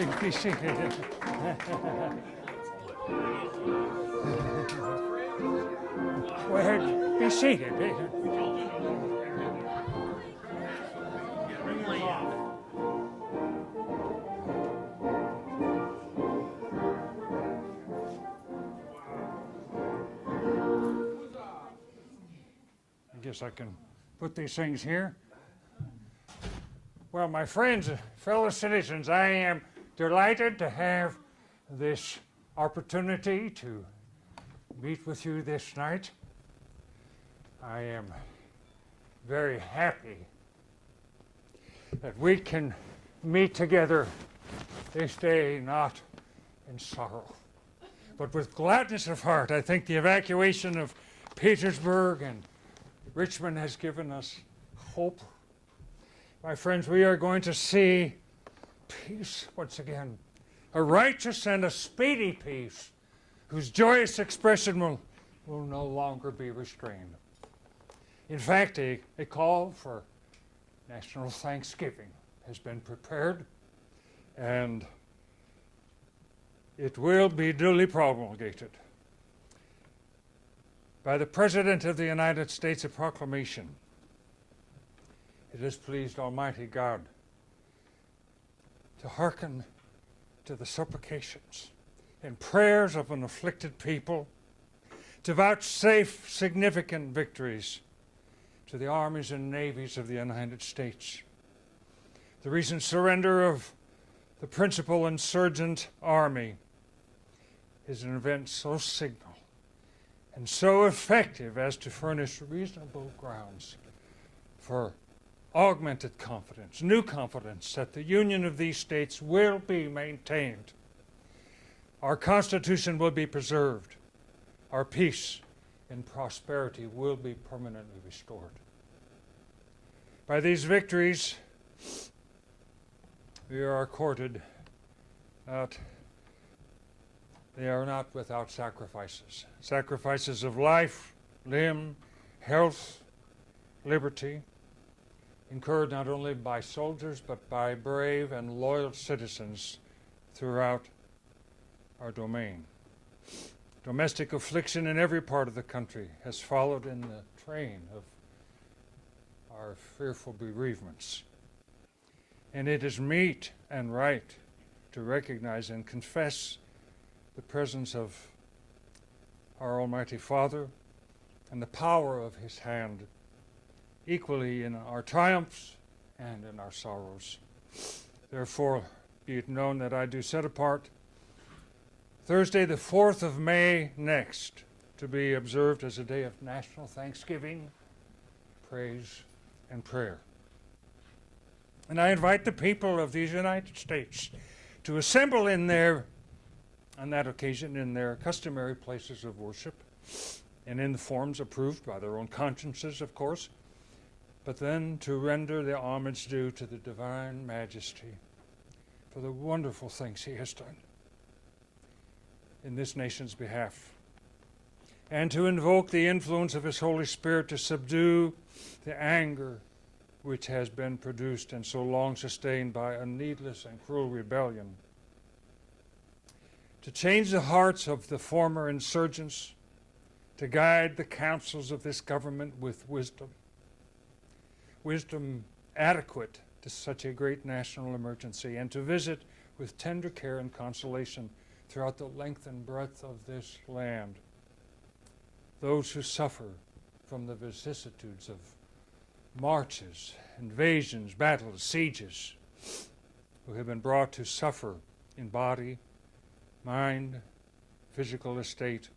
Please be seated. Well, be seated. I guess I can put these things here. Well, my friends, fellow citizens, I am delighted to have this opportunity to meet with you this night. I am very happy that we can meet together this day, not in sorrow, but with gladness of heart. I think the evacuation of Petersburg and Richmond has given us hope. My friends, we are going to see peace once again, a righteous and a speedy peace whose joyous expression will no longer be restrained. In fact, a call for national thanksgiving has been prepared, and it will be duly promulgated. By the President of the United States, a proclamation. It has pleased Almighty God to hearken to the supplications and prayers of an afflicted people, to vouchsafe significant victories to the armies and navies of the United States. The recent surrender of the principal insurgent army is an event so signal and so effective as to furnish reasonable grounds for augmented confidence, new confidence that the union of these states will be maintained. Our Constitution will be preserved. Our peace and prosperity will be permanently restored. By these victories, we are accorded that they are not without sacrifices. Sacrifices of life, limb, health, liberty, incurred not only by soldiers but by brave and loyal citizens throughout our domain. Domestic affliction in every part of the country has followed in the train of our fearful bereavements. And it is meet and right to recognize and confess the presence of our Almighty Father and the power of His hand, equally in our triumphs and in our sorrows. Therefore, be it known that I do set apart Thursday, the 4th of May next, to be observed as a day of national thanksgiving, praise, and prayer. And I invite the people of these United States to assemble on that occasion, in their customary places of worship, and in the forms approved by their own consciences, of course, but then to render the homage due to the divine majesty for the wonderful things He has done in this nation's behalf, and to invoke the influence of His Holy Spirit to subdue the anger which has been produced and so long sustained by a needless and cruel rebellion, to change the hearts of the former insurgents, to guide the counsels of this government with wisdom adequate to such a great national emergency, and to visit with tender care and consolation throughout the length and breadth of this land those who suffer from the vicissitudes of marches, invasions, battles, sieges, who have been brought to suffer in body, mind, physical estate,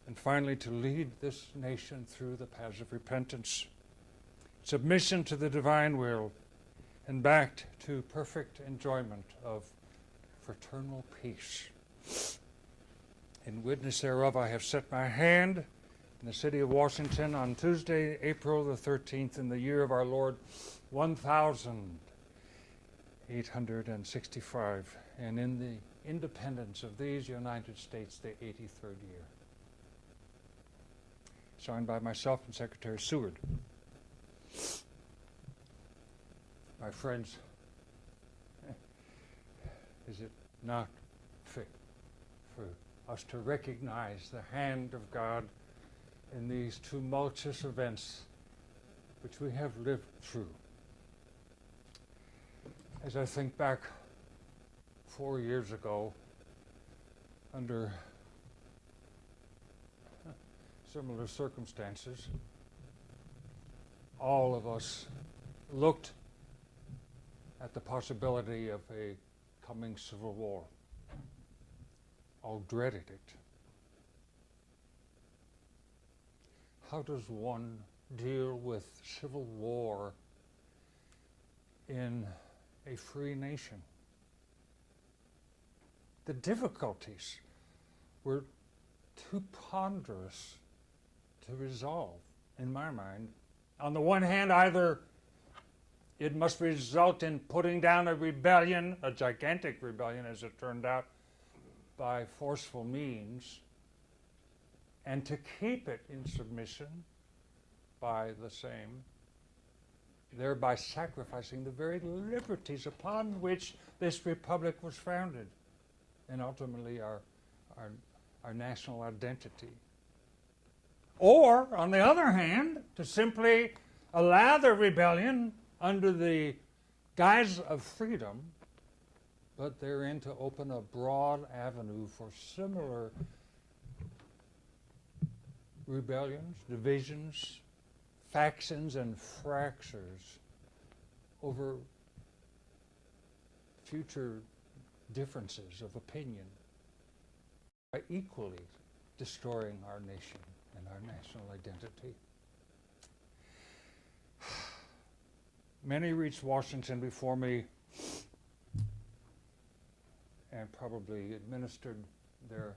and finally to lead this nation through the paths of repentance, submission to the divine will, and back to perfect enjoyment of fraternal peace. In witness thereof, I have set my hand in the city of Washington on Tuesday, April the 13th, in the year of our Lord 1865, and in the independence of these United States, the 83rd year. Signed by myself and Secretary Seward. My friends, Is it not fit for us to recognize the hand of God in these tumultuous events which we have lived through? As I think back 4 years ago, under similar circumstances, all of us looked at the possibility of a coming civil war. All dreaded it. How does one deal with civil war in a free nation? The difficulties were too ponderous to resolve, in my mind. On the one hand, either it must result in putting down a rebellion, a gigantic rebellion as it turned out, by forceful means, and to keep it in submission by the same, thereby sacrificing the very liberties upon which this republic was founded, and ultimately our national identity. Or, on the other hand, to simply allow the rebellion under the guise of freedom, but therein to open a broad avenue for similar rebellions, divisions, factions, and fractures over future differences of opinion, by equally destroying our nation and our national identity. Many reached Washington before me and probably administered their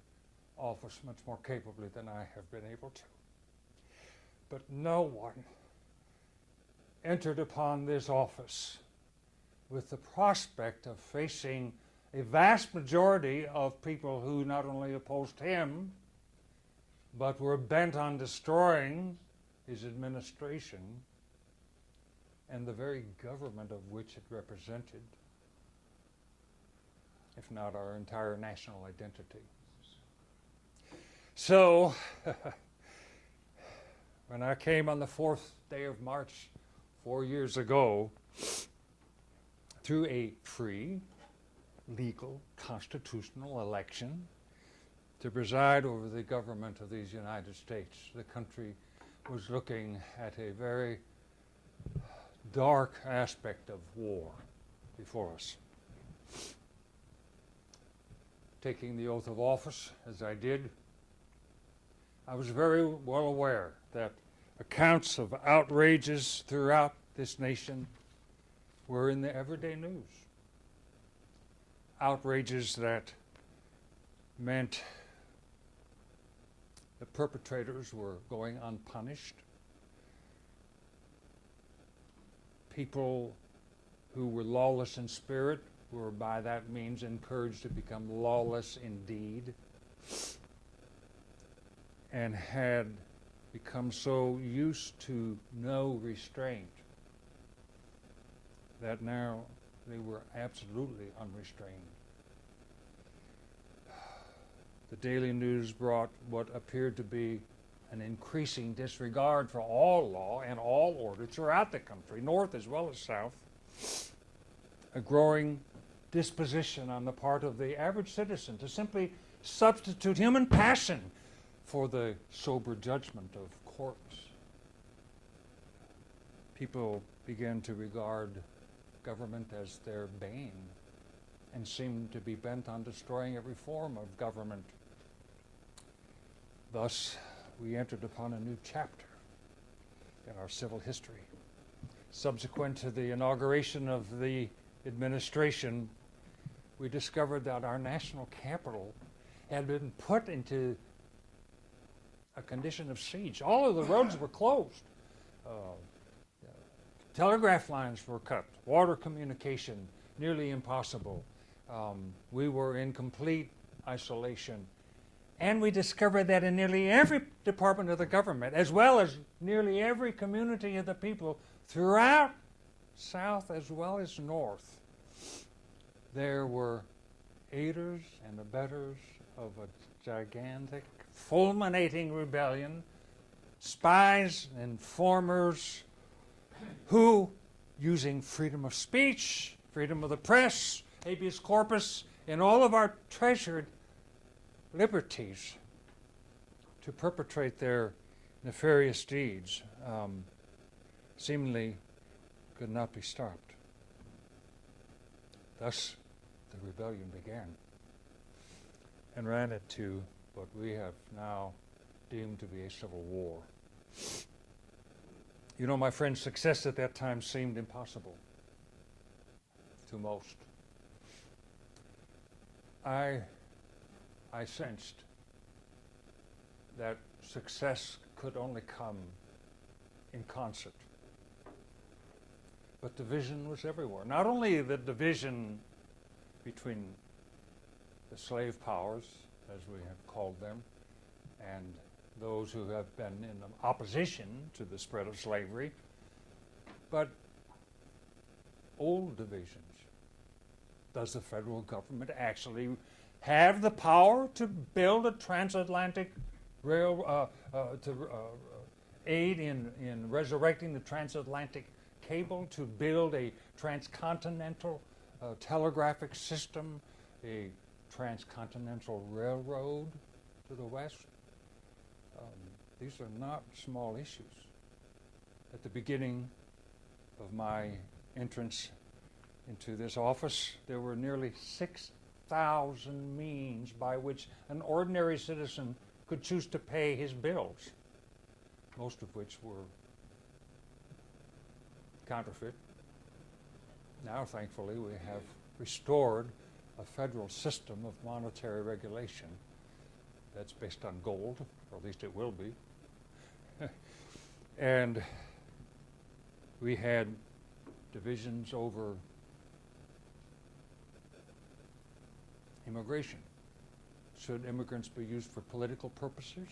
office much more capably than I have been able to. But no one entered upon this office with the prospect of facing a vast majority of people who not only opposed him, but were bent on destroying his administration and the very government of which it represented, if not our entire national identity. So, when I came on the 4th day of March 4 years ago, through a free, legal, constitutional election to preside over the government of these United States, the country was looking at a very dark aspect of war before us. Taking the oath of office, as I did, I was very well aware that accounts of outrages throughout this nation were in the everyday news. Outrages that meant the perpetrators were going unpunished. People who were lawless in spirit were by that means encouraged to become lawless indeed, and had become so used to no restraint that now they were absolutely unrestrained. The daily news brought what appeared to be an increasing disregard for all law and all order throughout the country, north as well as south, a growing disposition on the part of the average citizen to simply substitute human passion for the sober judgment of courts. People began to regard government as their bane and seemed to be bent on destroying every form of government. Thus, we entered upon a new chapter in our civil history. Subsequent to the inauguration of the administration, we discovered that our national capital had been put into a condition of siege. All of the roads were closed. Telegraph lines were cut. Water communication nearly impossible. We were in complete isolation. And we discovered that in nearly every department of the government, as well as nearly every community of the people throughout South as well as North, there were aiders and abettors of a gigantic, fulminating rebellion, spies, informers who, using freedom of speech, freedom of the press, habeas corpus, and all of our treasured liberties to perpetrate their nefarious deeds, seemingly could not be stopped. Thus, the rebellion began and ran into what we have now deemed to be a civil war. You know, my friends, success at that time seemed impossible to most. I sensed that success could only come in concert. But division was everywhere. Not only the division between the slave powers, as we have called them, and those who have been in opposition to the spread of slavery, but old divisions. Does the federal government actually have the power to build a transatlantic rail, to aid in resurrecting the transatlantic cable, to build a transcontinental telegraphic system, a transcontinental railroad to the west? These are not small issues. At the beginning of my entrance into this office, there were nearly 6,000 means by which an ordinary citizen could choose to pay his bills, most of which were counterfeit. Now, thankfully, we have restored a federal system of monetary regulation that's based on gold, or at least it will be. And we had divisions over immigration. Should immigrants be used for political purposes?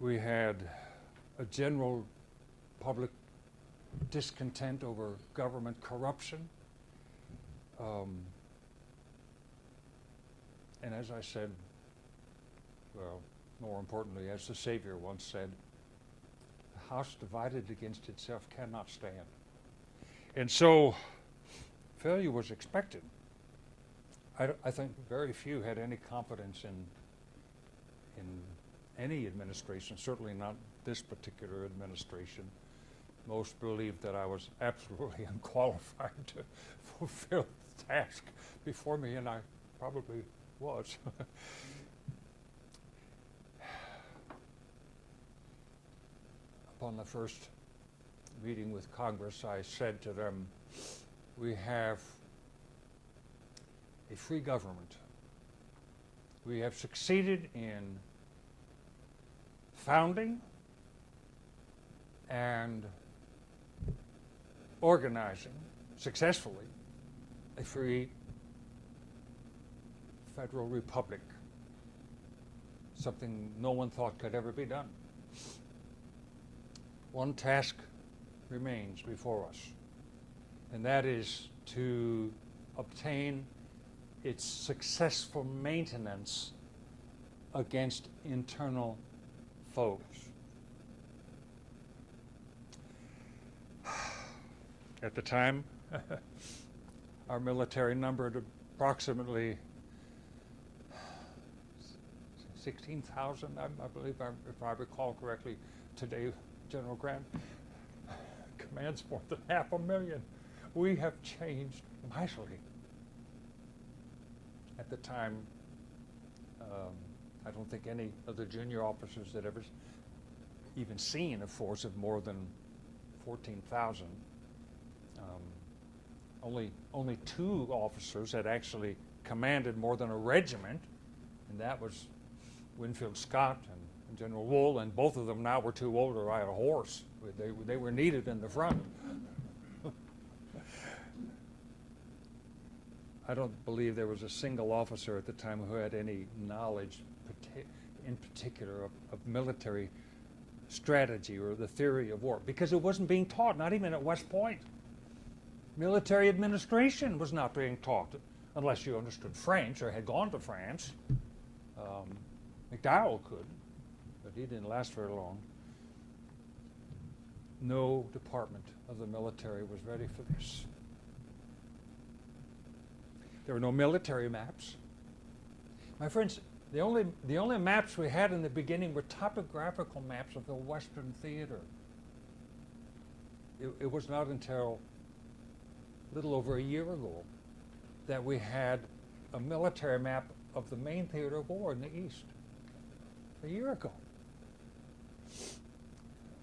We had a general public discontent over government corruption. And as I said, well, more importantly, as the Savior once said, a house divided against itself cannot stand. And so failure was expected. I think very few had any confidence in any administration, certainly not this particular administration. Most believed that I was absolutely unqualified to fulfill the task before me, and I probably was. Upon the first meeting with Congress, I said to them, we have a free government. We have succeeded in founding and organizing successfully a free federal republic, something no one thought could ever be done. One task remains before us, and that is to obtain its successful maintenance against internal foes. At the time, our military numbered approximately 16,000, I believe, if I recall correctly. Today, General Grant commands more than 500,000. We have changed mightily. At the time, I don't think any of the junior officers had ever even seen a force of more than 14,000. Only 2 officers had actually commanded more than a regiment, and that was Winfield Scott and General Wool, and both of them now were too old to ride a horse. They were needed in the front. I don't believe there was a single officer at the time who had any knowledge in particular of military strategy or the theory of war, because it wasn't being taught, not even at West Point. Military administration was not being taught. unless you understood French or had gone to France. McDowell could, but he didn't last very long. No department of the military was ready for this. There were no military maps. My friends, the only maps we had in the beginning were topographical maps of the Western Theater. It was not until a little over a year ago that we had a military map of the main theater of war in the East. A year ago.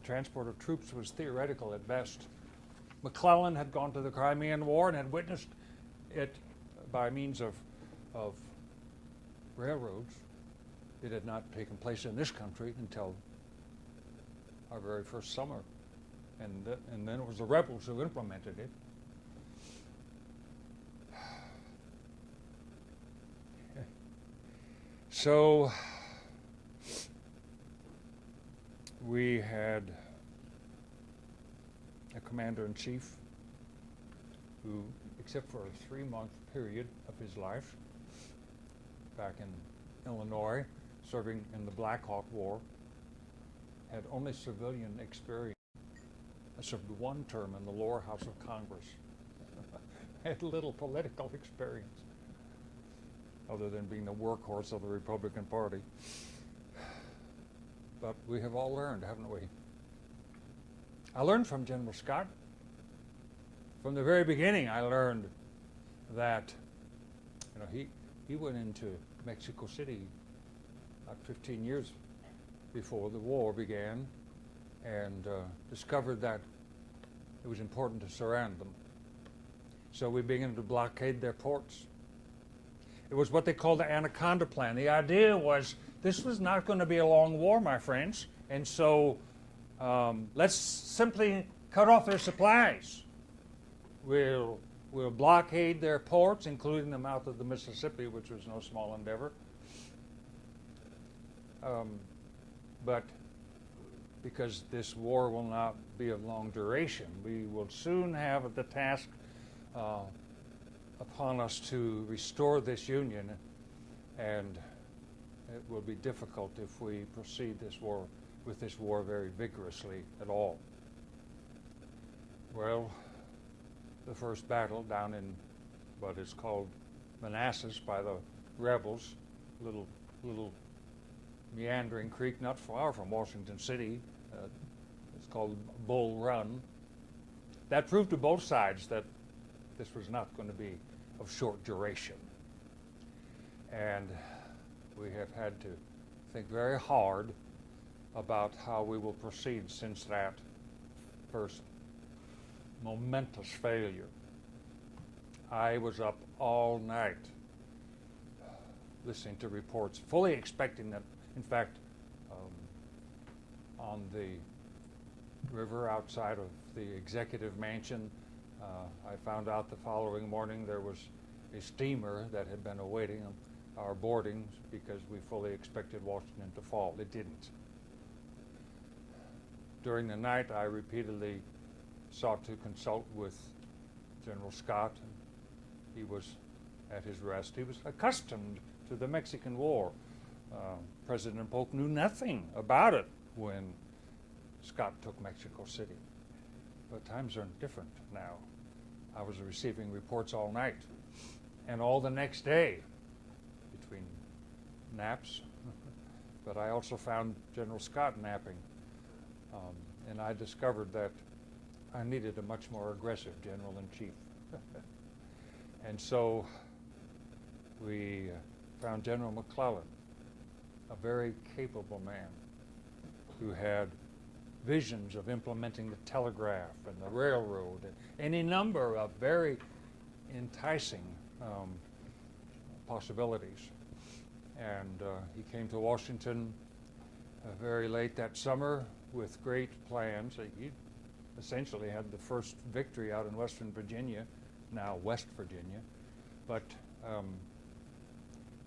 Transport of troops was theoretical at best. McClellan had gone to the Crimean War and had witnessed it by means of railroads. It had not taken place in this country until our very first summer. And then it was the rebels who implemented it. So we had a commander-in-chief who, except for a 3-month period of his life back in Illinois, serving in the Black Hawk War, had only civilian experience. I served 1 term in the lower house of Congress. I had little political experience, other than being the workhorse of the Republican Party. But we have all learned, haven't we? I learned from General Scott. From the very beginning, I learned that, he went into Mexico City about 15 years before the war began, and discovered that it was important to surround them. So we began to blockade their ports. It was what they called the Anaconda Plan. The idea was this was not going to be a long war, my friends, and so let's simply cut off their supplies. We'll blockade their ports, including the mouth of the Mississippi, which was no small endeavor. But because this war will not be of long duration, we will soon have the task upon us to restore this union, and it will be difficult if we proceed with this war very vigorously at all. Well, the first battle down in what is called Manassas by the rebels, little meandering creek not far from Washington City. It's called Bull Run. That proved to both sides that this was not going to be of short duration. And we have had to think very hard about how we will proceed since that first momentous failure. I was up all night listening to reports, fully expecting that, in fact, on the river outside of the executive mansion, I found out the following morning there was a steamer that had been awaiting our boarding because we fully expected Washington to fall. It didn't. During the night, I repeatedly sought to consult with General Scott. He was at his rest. He was accustomed to the Mexican War. President Polk knew nothing about it when Scott took Mexico City. But times are different now. I was receiving reports all night and all the next day between naps. But I also found General Scott napping. And I discovered that I needed a much more aggressive general-in-chief. And so we found General McClellan, a very capable man who had visions of implementing the telegraph and the railroad and any number of very enticing possibilities. And he came to Washington very late that summer with great plans. He essentially had the first victory out in Western Virginia, now West Virginia. But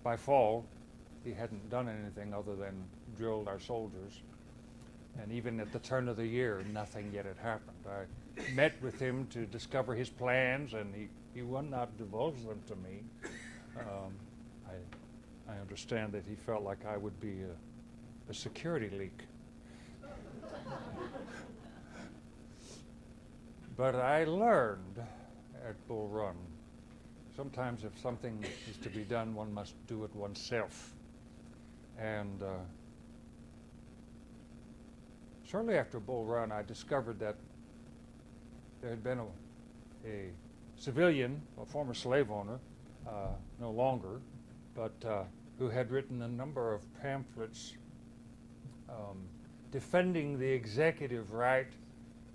by fall, he hadn't done anything other than drilled our soldiers. And even at the turn of the year, nothing yet had happened. I met with him to discover his plans, and he would not divulge them to me. I understand that he felt like I would be a security leak. But I learned at Bull Run, sometimes if something is to be done, one must do it oneself. And shortly after Bull Run, I discovered that there had been a civilian, a former slave owner, no longer, but who had written a number of pamphlets defending the executive right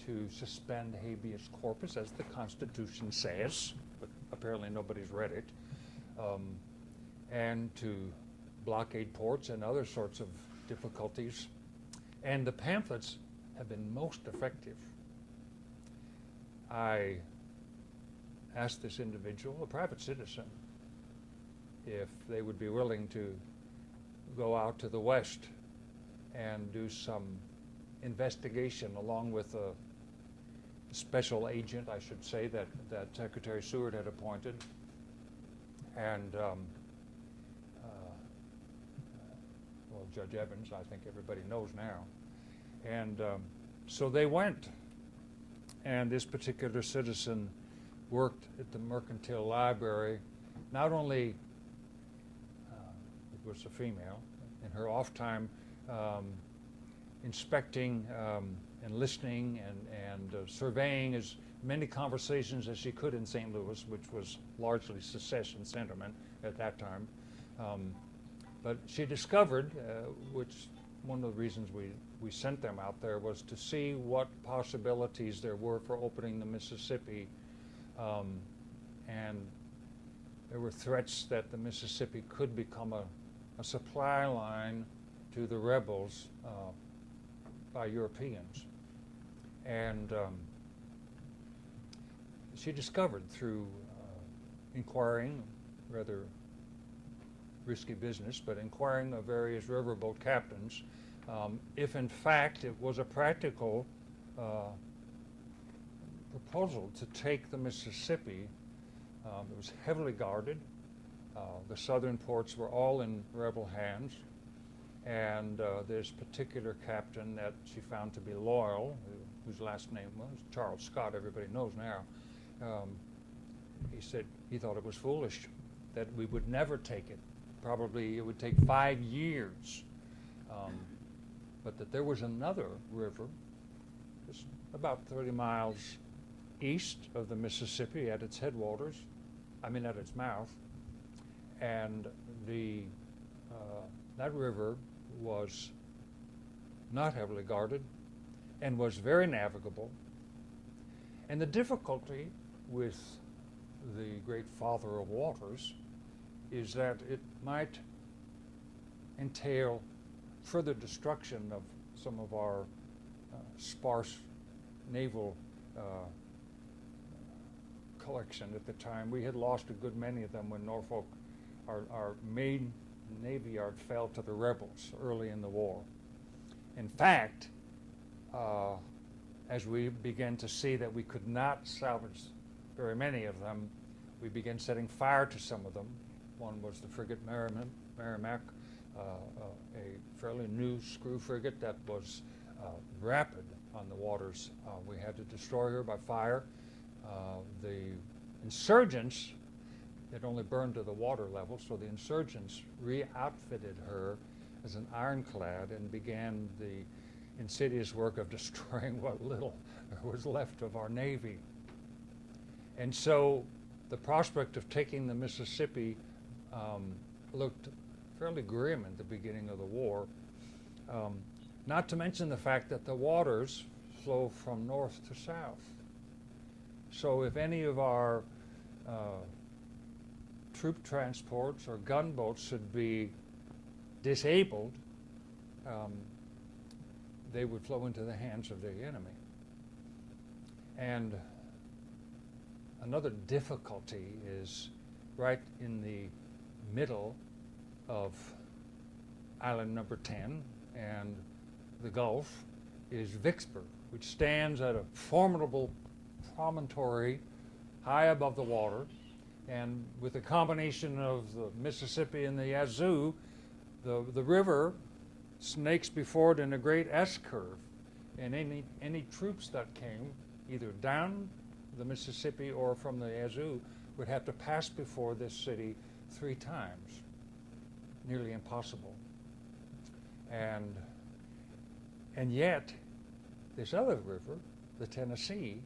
to suspend habeas corpus, as the Constitution says, but apparently nobody's read it, and to blockade ports and other sorts of difficulties. And the pamphlets have been most effective. I asked this individual, a private citizen, if they would be willing to go out to the West and do some investigation along with a special agent, I should say, that Secretary Seward had appointed. And well, Judge Evans, I think everybody knows now. And so they went. And this particular citizen worked at the Mercantile Library. Not only, it was a female, in her off time, inspecting and listening and surveying as many conversations as she could in St. Louis, which was largely secession sentiment at that time. But she discovered, which one of the reasons we sent them out there was to see what possibilities there were for opening the Mississippi. And there were threats that the Mississippi could become a supply line to the rebels by Europeans. And she discovered through inquiring, rather risky business, but inquiring of various riverboat captains, if in fact it was a practical proposal to take the Mississippi. It was heavily guarded. The southern ports were all in rebel hands. And this particular captain that she found to be loyal, whose last name was Charles Scott, everybody knows now, he said he thought it was foolish, that we would never take it. Probably it would take 5 years. But that there was another river, just about 30 miles east of the Mississippi at its headwaters, at its mouth, and that river was not heavily guarded and was very navigable. And the difficulty with the great father of waters is that it might entail further destruction of some of our sparse naval collection at the time. We had lost a good many of them when Norfolk, our main Navy yard, fell to the rebels early in the war. In fact, as we began to see that we could not salvage very many of them, we began setting fire to some of them. One was the frigate Merrimack, a fairly new screw frigate that was rapid on the waters. We had to destroy her by fire. The insurgents, it only burned to the water level, so the insurgents re-outfitted her as an ironclad and began the insidious work of destroying what little was left of our Navy. And so the prospect of taking the Mississippi looked fairly grim at the beginning of the war, not to mention the fact that the waters flow from north to south. So if any of our troop transports or gunboats should be disabled, they would flow into the hands of the enemy. And another difficulty is right in the middle of island number 10 and the Gulf is Vicksburg, which stands at a formidable promontory high above the water, And with the combination of the Mississippi and the Yazoo, the river snakes before it in a great S-curve. And any troops that came, either down the Mississippi or from the Yazoo, would have to pass before this city 3 times. Nearly impossible. And yet, this other river, the Tennessee,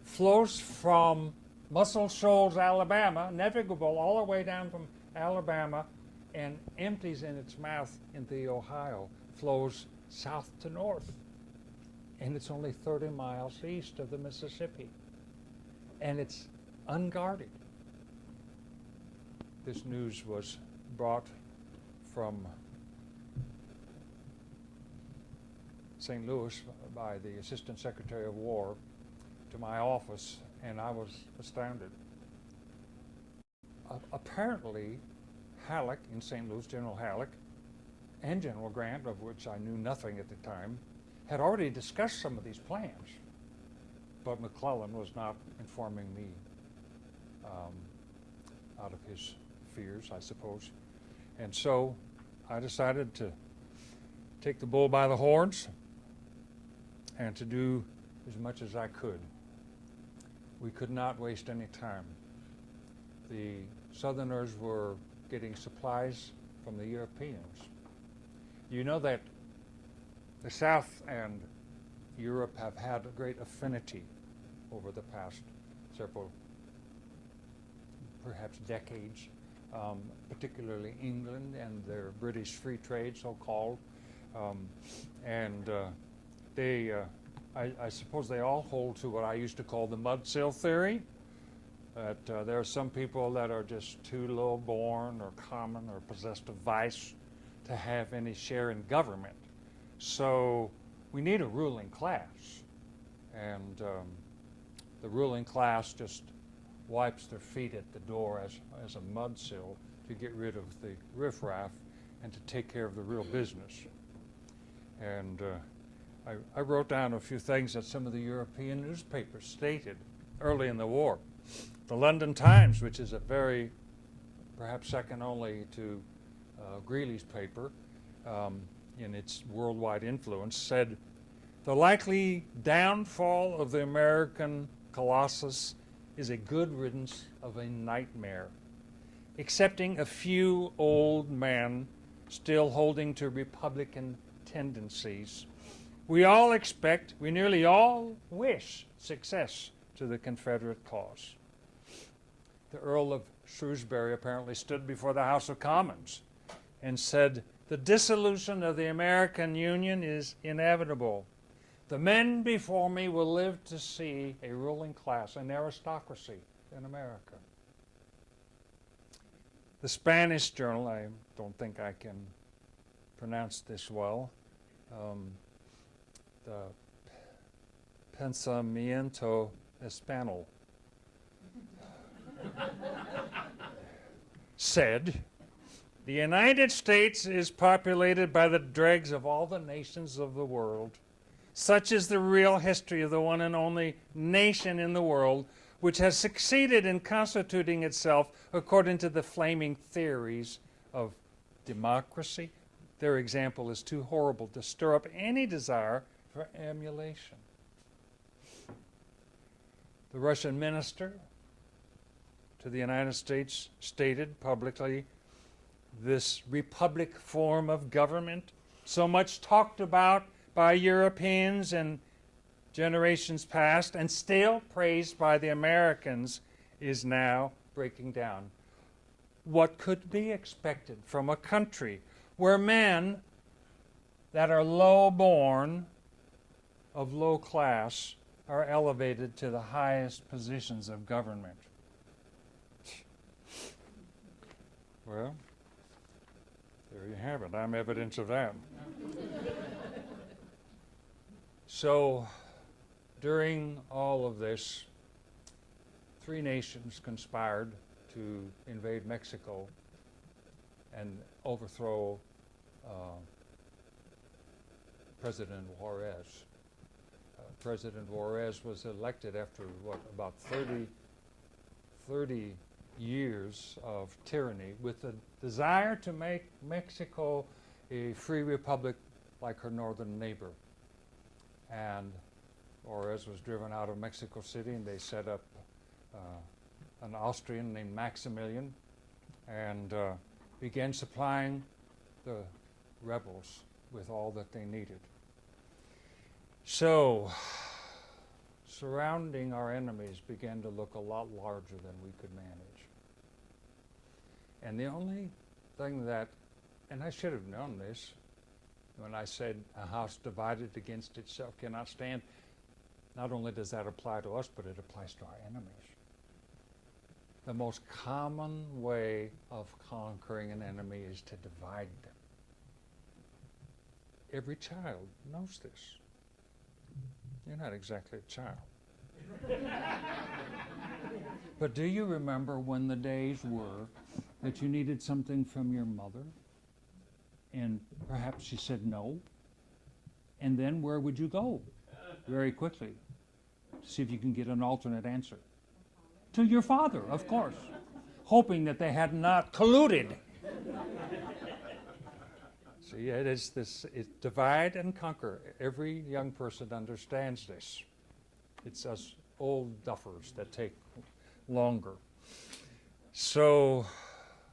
flows from Muscle Shoals, Alabama, navigable all the way down from Alabama, and empties in its mouth into the Ohio, flows south to north. And it's only 30 miles east of the Mississippi. And it's unguarded. This news was brought from St. Louis by the Assistant Secretary of War to my office, and I was astounded. Apparently, Halleck in St. Louis, General Halleck, and General Grant, of which I knew nothing at the time, had already discussed some of these plans, but McClellan was not informing me out of his fears, I suppose. And so I decided to take the bull by the horns and to do as much as I could. We could not waste any time. The Southerners were getting supplies from the Europeans. You know that the South and Europe have had a great affinity over the past several, perhaps decades, particularly England and their British free trade, so-called. I suppose they all hold to what I used to call the mudsill theory, that there are some people that are just too low-born or common or possessed of vice to have any share in government. So we need a ruling class, and the ruling class just wipes their feet at the door as a mudsill to get rid of the riffraff and to take care of the real business. And I wrote down a few things that some of the European newspapers stated early in the war. The London Times, which is a very, perhaps second only to Greeley's paper in its worldwide influence, said, "The likely downfall of the American colossus is a good riddance of a nightmare, excepting a few old men still holding to Republican tendencies. We all expect, we nearly all wish success to the Confederate cause." The Earl of Shrewsbury apparently stood before the House of Commons and said, "The dissolution of the American Union is inevitable. The men before me will live to see a ruling class, an aristocracy in America." The Spanish journal, I don't think I can pronounce this well, the Pensamiento Español, said, "The United States is populated by the dregs of all the nations of the world. Such is the real history of the one and only nation in the world which has succeeded in constituting itself according to the flaming theories of democracy. Their example is too horrible to stir up any desire for emulation." The Russian minister to the United States stated publicly, "This republic form of government, so much talked about by Europeans in generations past and still praised by the Americans, is now breaking down." What could be expected from a country where men that are low-born, of low class, are elevated to the highest positions of government? Well, there you have it. I'm evidence of that. So, during all of this, 3 nations conspired to invade Mexico and overthrow President Juarez. President Juarez was elected after, about 30 years of tyranny with the desire to make Mexico a free republic like her northern neighbor. And Juarez was driven out of Mexico City, and they set up an Austrian named Maximilian and began supplying the rebels with all that they needed. So, surrounding our enemies began to look a lot larger than we could manage. And the only thing that, and I should have known this when I said a house divided against itself cannot stand, not only does that apply to us, but it applies to our enemies. The most common way of conquering an enemy is to divide them. Every child knows this. You're not exactly a child. But do you remember when the days were that you needed something from your mother, and perhaps she said no? And then where would you go? Very quickly, to see if you can get an alternate answer. To your father, of course, hoping that they had not colluded. See, it is this, divide and conquer. Every young person understands this. It's us old duffers that take longer. So,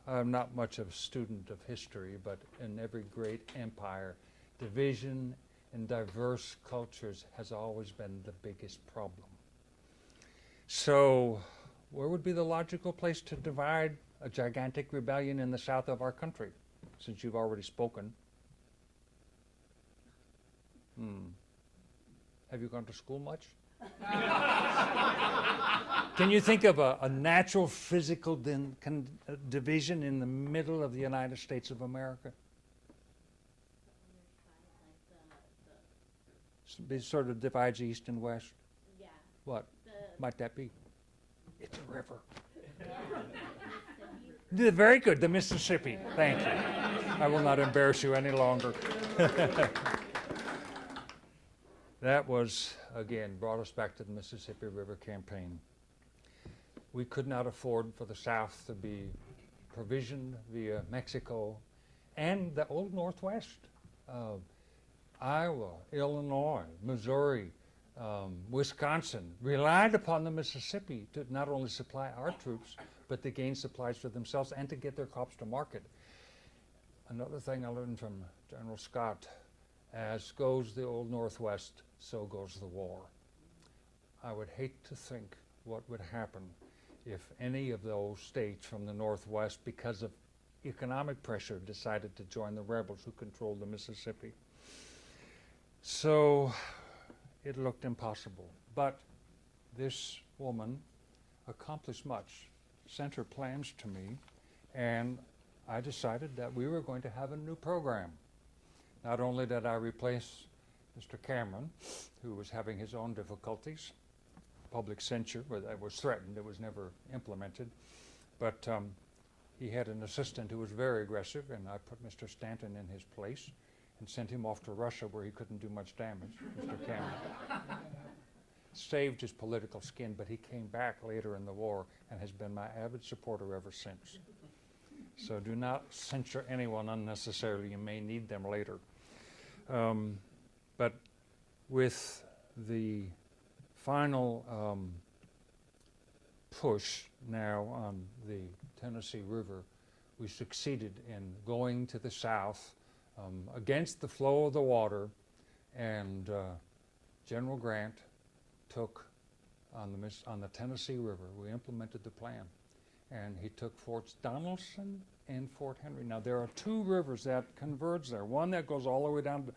I'm not much of a student of history, but in every great empire, division in diverse cultures has always been the biggest problem. So, where would be the logical place to divide a gigantic rebellion in the south of our country, since you've already spoken? Have you gone to school much? Can you think of a natural physical division in the middle of the United States of America? It sort of divides east and west? Yeah. What might that be? It's a river. Mississippi. Very good, the Mississippi. Thank you. I will not embarrass you any longer. That was, again, brought us back to the Mississippi River Campaign. We could not afford for the South to be provisioned via Mexico and the old Northwest. Iowa, Illinois, Missouri, Wisconsin relied upon the Mississippi to not only supply our troops, but to gain supplies for themselves and to get their crops to market. Another thing I learned from General Scott, as goes the old Northwest, so goes the war. I would hate to think what would happen if any of those states from the Northwest, because of economic pressure, decided to join the rebels who controlled the Mississippi. So it looked impossible. But this woman accomplished much, sent her plans to me, and I decided that we were going to have a new program. Not only did I replace Mr. Cameron, who was having his own difficulties, public censure, that was threatened, it was never implemented, but he had an assistant who was very aggressive, and I put Mr. Stanton in his place and sent him off to Russia where he couldn't do much damage, Mr. Cameron. Saved his political skin, but he came back later in the war and has been my avid supporter ever since. So do not censure anyone unnecessarily. You may need them later. But with the final push now on the Tennessee River, we succeeded in going to the south against the flow of the water, and General Grant took on the Tennessee River. We implemented the plan, and he took Forts Donelson and Fort Henry. Now there are two rivers that converge there. One that goes all the way down to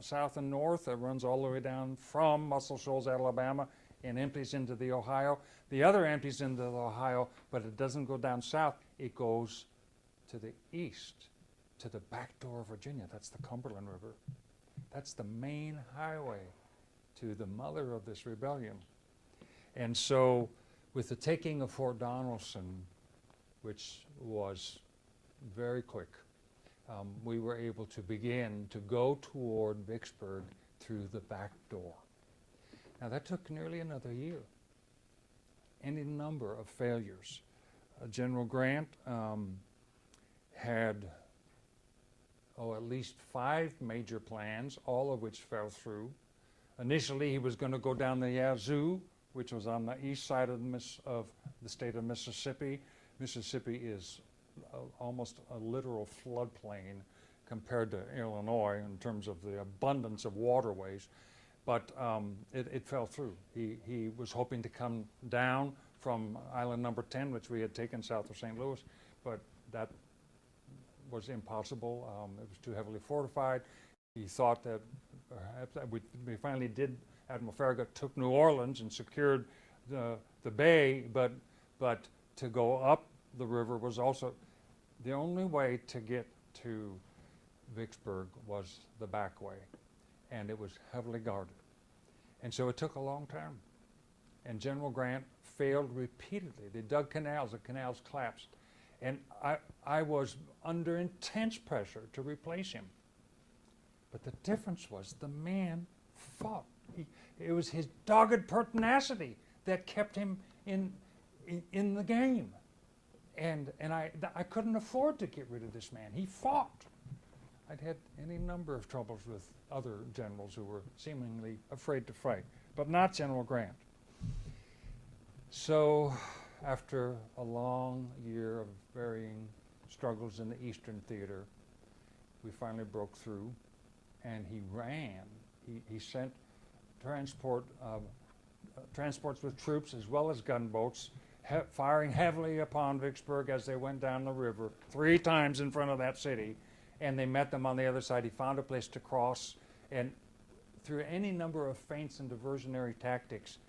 south and north, that runs all the way down from Muscle Shoals, Alabama, and empties into the Ohio. The other empties into the Ohio, but it doesn't go down south. It goes to the east, to the back door of Virginia. That's the Cumberland River. That's the main highway to the mother of this rebellion. And so with the taking of Fort Donelson, which was very quick, we were able to begin to go toward Vicksburg through the back door. Now that took nearly another year. Any number of failures. General Grant had at least 5 major plans, all of which fell through. Initially, he was going to go down the Yazoo, which was on the east side of the state of Mississippi. Mississippi is almost a literal floodplain compared to Illinois in terms of the abundance of waterways, but it fell through. He was hoping to come down from island number 10, which we had taken south of St. Louis, but that was impossible. It was too heavily fortified. He thought that we finally did. Admiral Farragut took New Orleans and secured the bay, but to go up the river was also the only way to get to Vicksburg was the back way, and it was heavily guarded. And so it took a long time. And General Grant failed repeatedly. They dug canals, the canals collapsed. And I was under intense pressure to replace him. But the difference was the man fought. It was his dogged pertinacity that kept him in the game. And I couldn't afford to get rid of this man. He fought. I'd had any number of troubles with other generals who were seemingly afraid to fight, but not General Grant. So after a long year of varying struggles in the Eastern Theater, we finally broke through, and he ran. He sent transports with troops as well as gunboats, firing heavily upon Vicksburg as they went down the river 3 times in front of that city, and they met them on the other side. He found a place to cross, and through any number of feints and diversionary tactics,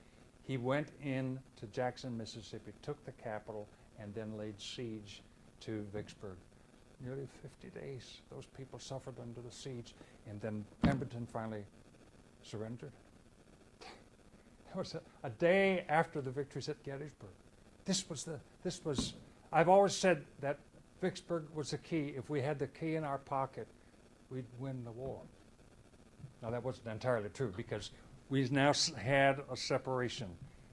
he went in to Jackson, Mississippi, took the capital, and then laid siege to Vicksburg. Nearly 50 days, those people suffered under the siege, and then Pemberton finally surrendered. It was a day after the victories at Gettysburg. I've always said that Vicksburg was the key. If we had the key in our pocket, we'd win the war. Now that wasn't entirely true, because we now had a separation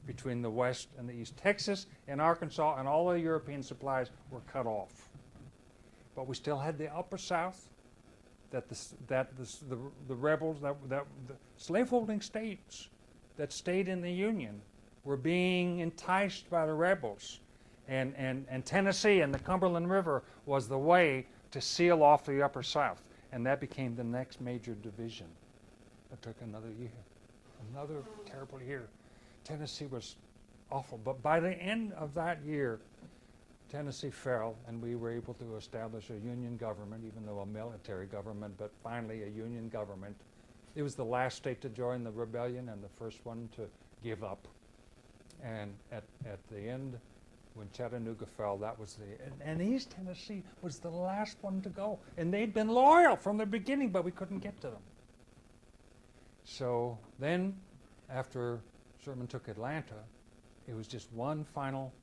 between the West and the East. Texas and Arkansas and all the European supplies were cut off. But we still had the Upper South, the rebels, the slaveholding states that stayed in the Union were being enticed by the rebels. And Tennessee and the Cumberland River was the way to seal off the Upper South. And that became the next major division. It took another year, another terrible year. Tennessee was awful. But by the end of that year, Tennessee fell, and we were able to establish a Union government, even though a military government, but finally a Union government. It was the last state to join the rebellion and the first one to give up. And at the end, when Chattanooga fell, that was and East Tennessee was the last one to go. And they'd been loyal from the beginning, but we couldn't get to them. So then, after Sherman took Atlanta, it was just one final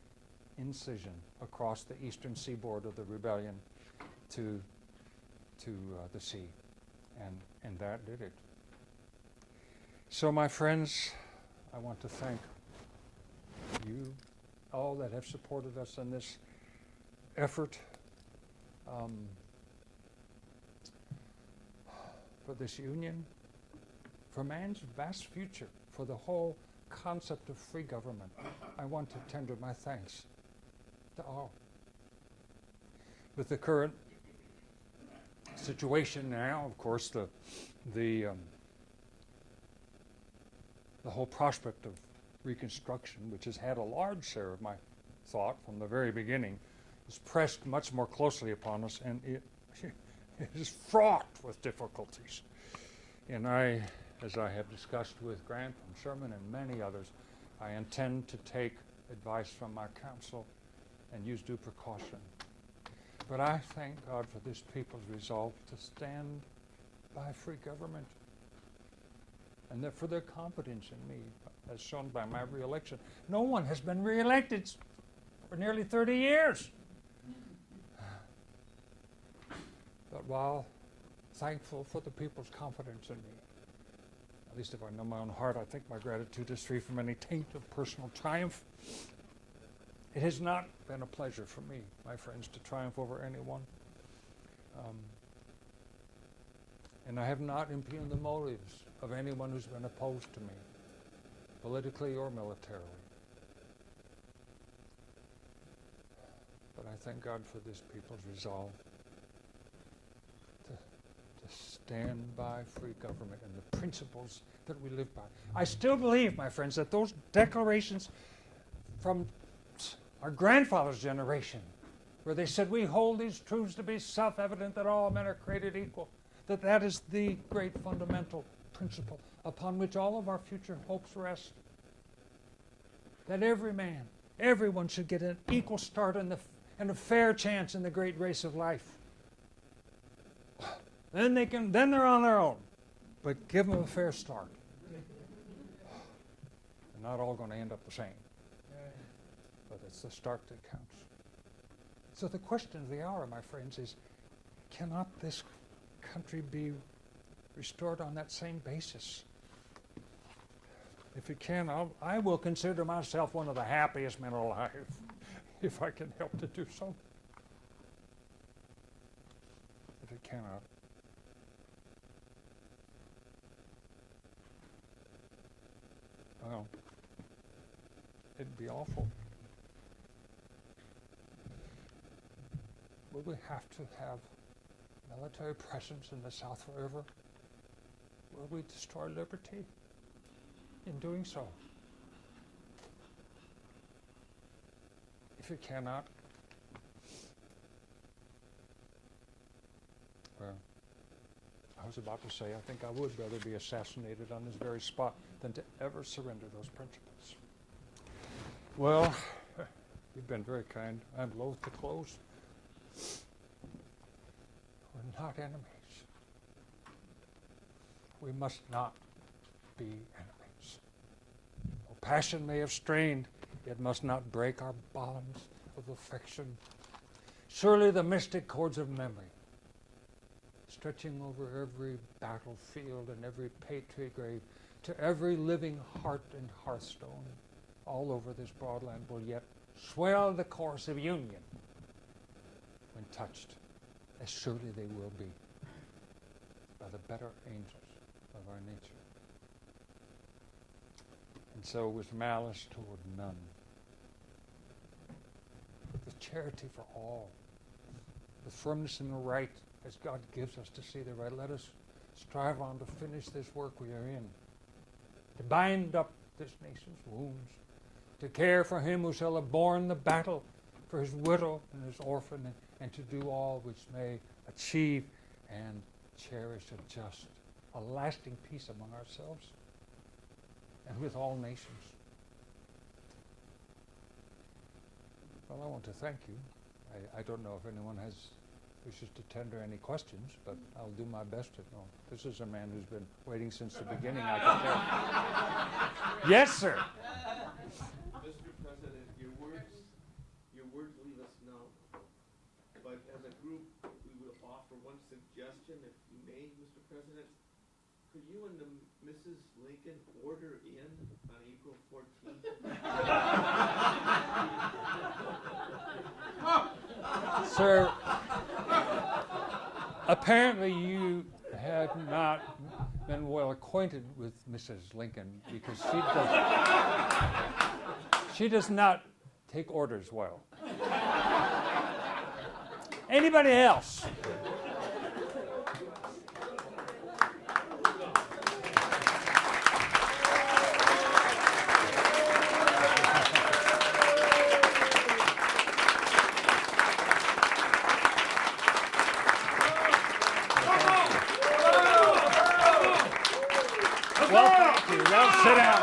incision across the eastern seaboard of the rebellion to the sea, and that did it. So my friends, I want to thank you all that have supported us in this effort for this union, for man's vast future, for the whole concept of free government. I want to tender my thanks to all. With the current situation now, of course, the whole prospect of Reconstruction, which has had a large share of my thought from the very beginning, is pressed much more closely upon us, and it is fraught with difficulties. And as I have discussed with Grant and Sherman and many others, I intend to take advice from my counsel and use due precaution. But I thank God for this people's resolve to stand by free government, and that for their confidence in me, as shown by my reelection. No one has been reelected for nearly 30 years. But while thankful for the people's confidence in me, at least if I know my own heart, I think my gratitude is free from any taint of personal triumph. It has not been a pleasure for me, my friends, to triumph over anyone. And I have not impugned the motives of anyone who's been opposed to me, politically or militarily. But I thank God for this people's resolve to stand by free government and the principles that we live by. I still believe, my friends, that those declarations from our grandfather's generation, where they said, we hold these truths to be self-evident that all men are created equal, that is the great fundamental principle upon which all of our future hopes rest. That every man, everyone should get an equal start and a fair chance in the great race of life. Then they're on their own, but give them a fair start. They're not all going to end up the same, but it's the start that counts. So the question of the hour, my friends, is cannot this country be restored on that same basis? If it can, I will consider myself one of the happiest men alive, if I can help to do so. If it cannot, well, it'd be awful. Will we have to have military presence in the South forever? Will we destroy liberty in doing so? If it cannot, well, I was about to say, I think I would rather be assassinated on this very spot than to ever surrender those principles. Well, you've been very kind. I'm loath to close. We're not enemies. We must not be enemies. Though passion may have strained, it must not break our bonds of affection. Surely the mystic cords of memory, stretching over every battlefield and every patriot grave, to every living heart and hearthstone, all over this broad land, will yet swell the course of union when touched, as surely they will be, by the better angels of our nature. And so with malice toward none, with charity for all, with firmness in the right, as God gives us to see the right, let us strive on to finish this work we are in, to bind up this nation's wounds, to care for him who shall have borne the battle, for his widow and his orphan, and to do all which may achieve and cherish a just, a lasting peace among ourselves and with all nations. Well, I want to thank you. I don't know if anyone wishes to tender any questions, but I'll do my best to know. This is a man who's been waiting since the beginning, I can tell. Yes, sir. Mr. President, your words leave us numb. But as a group, we would offer one suggestion, if you may, Mr. President. Could you and Mrs. Lincoln order in on April 14th? Sir, apparently you had not been well acquainted with Mrs. Lincoln, because she does not take orders well. Anybody else? Well, thank you. Well, sit down.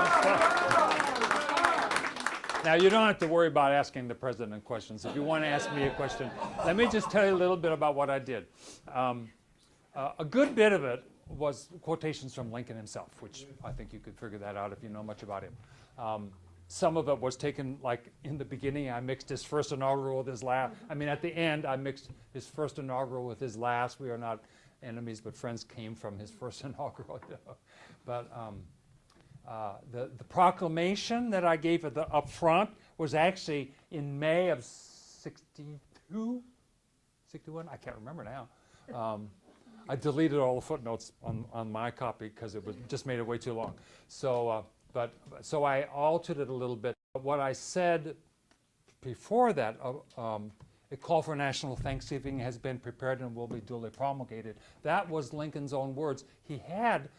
Now, you don't have to worry about asking the president questions. If you want to ask me a question, let me just tell you a little bit about what I did. A good bit of it was quotations from Lincoln himself, which I think you could figure that out if you know much about him. Some of it was taken, like in the beginning, I mixed his first inaugural with his last. I mean, at the end, I mixed his first inaugural with his last. We are not enemies, but friends came from his first inaugural. But the proclamation that I gave at the up front was actually in May of 62, 61. I can't remember now. I deleted all the footnotes on my copy because it was just made it way too long. So, so I altered it a little bit. What I said before that, a call for national thanksgiving has been prepared and will be duly promulgated. That was Lincoln's own words. He had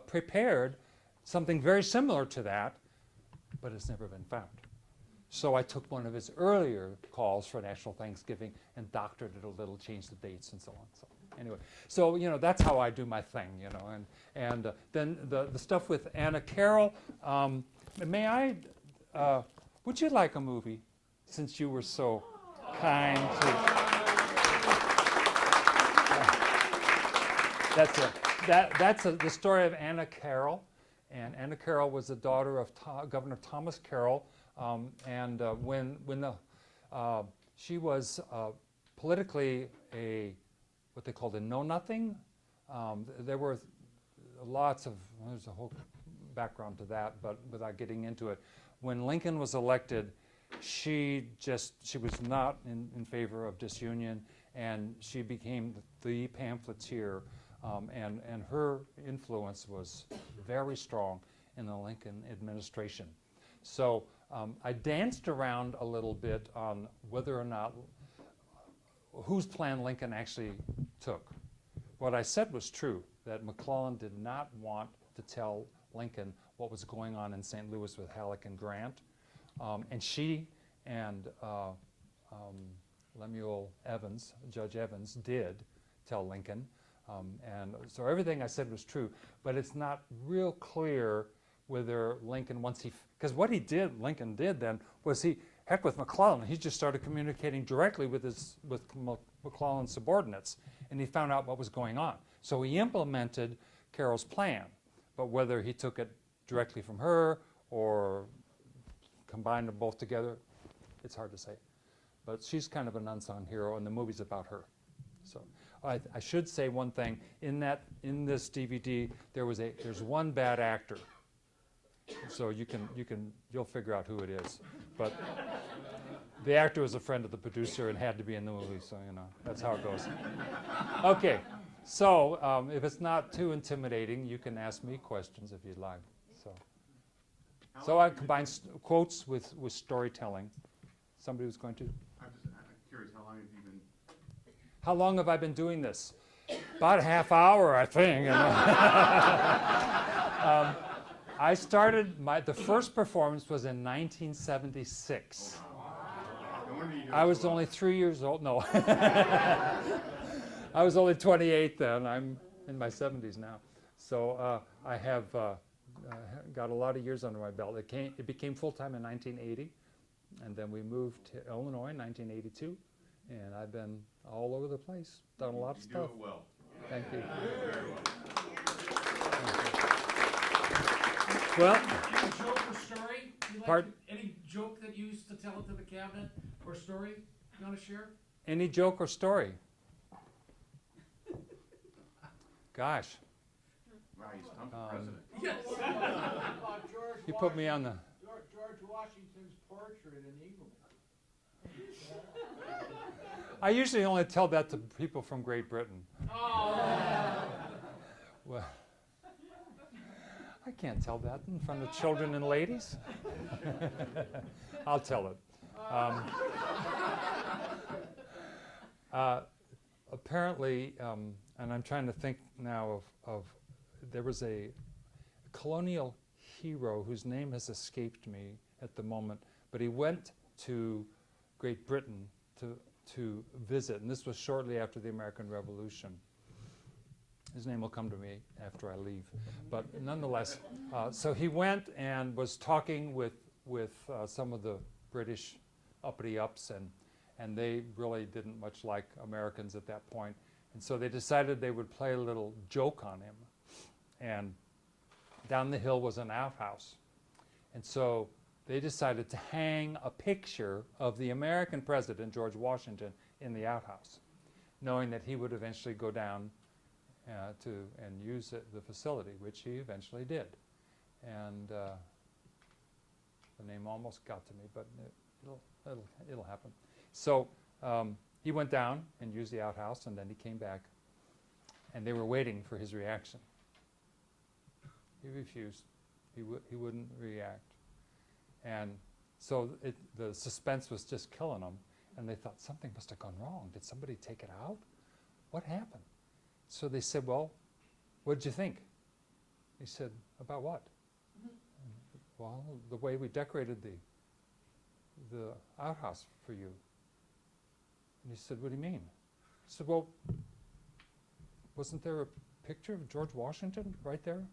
prepared something very similar to that, but it's never been found. So I took one of his earlier calls for national thanksgiving and doctored it a little, changed the dates and so on. So anyway, so that's how I do my thing, and then the stuff with Anna Carroll. May I? Would you like a movie, since you were so kind to? That's the story of Anna Carroll, and Anna Carroll was the daughter of Governor Thomas Carroll, and when she was politically what they called a know-nothing. There were there's a whole background to that, but without getting into it. When Lincoln was elected, she was not in favor of disunion, and she became the pamphleteer, and her influence was very strong in the Lincoln administration. So I danced around a little bit on whether or not whose plan Lincoln actually took. What I said was true, that McClellan did not want to tell Lincoln what was going on in St. Louis with Halleck and Grant. And she and Lemuel Evans, Judge Evans, did tell Lincoln. And so everything I said was true, but it's not real clear whether Lincoln, because what Lincoln did then was heck with McClellan, he just started communicating directly with McClellan's subordinates, and he found out what was going on. So he implemented Carroll's plan, but whether he took it directly from her or combined them both together, it's hard to say. But she's kind of an unsung hero, and the movie's about her. So I should say one thing. In this DVD, there's one bad actor. So you'll figure out who it is. But the actor was a friend of the producer and had to be in the movie, so that's how it goes. Okay, so if it's not too intimidating, you can ask me questions if you'd like. So I combine quotes with storytelling. Somebody was going to? I'm curious, how long have you been? How long have I been doing this? About a half hour, I think. I started, the first performance was in 1976. I was only 3 years old. No. I was only 28 then. I'm in my 70s now. So I have got a lot of years under my belt. It became full-time in 1980, and then we moved to Illinois in 1982, and I've been all over the place, done a lot of stuff. You do it well. Thank you. Very well. Well, Any joke or story? Any joke that you used to tell it to the cabinet or story you want to share? any joke or story? Gosh, Wow, he's come for president. Yes. you put me on the... George Washington's portrait in England. I usually only tell that to people from Great Britain. Oh. Well, I can't tell that in front of children and ladies. I'll tell it. Apparently, and I'm trying to think now of there was a colonial hero whose name has escaped me at the moment, but he went to Great Britain to visit, and this was shortly after the American Revolution. His name will come to me after I leave, but nonetheless, so he went and was talking with some of the British uppity-ups, and they really didn't much like Americans at that point, and so they decided they would play a little joke on him. And down the hill was an outhouse, and so they decided to hang a picture of the American president, George Washington, in the outhouse, knowing that he would eventually go down and use the facility, which he eventually did. and the name almost got to me, but it'll happen. So he went down and used the outhouse, and then he came back, and they were waiting for his reaction. He refused. He wouldn't react, and so the suspense was just killing them, and they thought something must have gone wrong. Did somebody take it out? What happened? So they said, "Well, what did you think?" He said, "About what?" "Well, the way we decorated the outhouse for you." And he said, "What do you mean?" He said, "Well, wasn't there a picture of George Washington right there